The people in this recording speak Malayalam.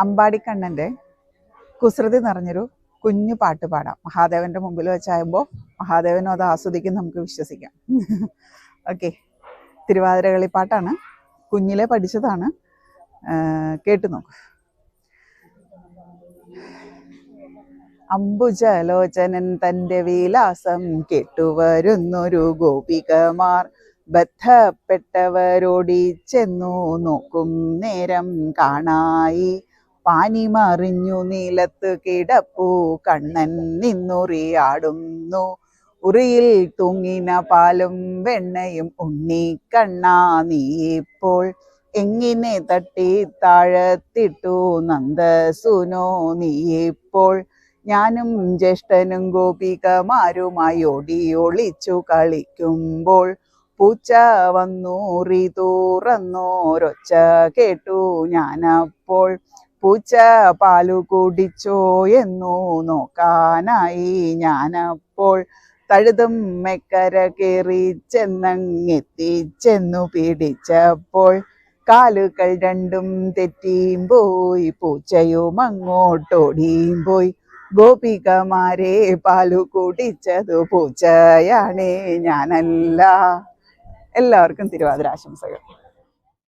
അമ്പാടിക്കണ്ണൻ്റെ കുസൃതി നിറഞ്ഞൊരു കുഞ്ഞു പാട്ട് പാടാം. മഹാദേവന്റെ മുമ്പിൽ വെച്ചാകുമ്പോൾ മഹാദേവനും അത് ആസ്വദിക്കും, നമുക്ക് വിശ്വസിക്കാം. ഓക്കെ, തിരുവാതിരകളിപ്പാട്ടാണ്, കുഞ്ഞിലെ പഠിച്ചതാണ്, കേട്ടു നോക്കൂ. അംബുജലോചനൻ തൻ്റെ വിലാസം കേട്ടുവരുന്നൊരു ഗോപികമാർ ബദ്ധപ്പെട്ടവരോടി ചെന്നു നോക്കും നേരം കാണായി. പാനി മറിഞ്ഞു നീലത്ത് കിടപ്പു കണ്ണൻ നിന്നുറിയാടുന്നു. ഉറിയിൽ തൂങ്ങിന പാലും വെണ്ണയും ഉണ്ണിക്കണ്ണാ നീപ്പോൾ എങ്ങിനെ തട്ടി താഴത്തിട്ടു നന്ദസുനോ നീപ്പോൾ. ഞാനും ജ്യേഷ്ഠനും ഗോപികമാരുമായി ഓടി ഒളിച്ചു കളിക്കുമ്പോൾ പൂച്ച വന്നൂറി തൂറന്നോരൊച്ച കേട്ടു ഞാനപ്പോൾ. പൂച്ച പാലു കുടിച്ചോ എന്നു നോക്കാനായി ഞാനപ്പോൾ തഴുതും മെക്കര കയറി ചെന്നങ്ങെത്തിച്ചെന്നു പിടിച്ചപ്പോൾ കാലുകൾ രണ്ടും തെറ്റിയും പോയി, പൂച്ചയും അങ്ങോട്ടോടിയും പോയി. ഗോപികമാരെ പാലു കുടിച്ചതു പൂച്ചയാണേ ഞാനല്ല. എല്ലാവർക്കും തിരുവാതിര ആശംസകൾ.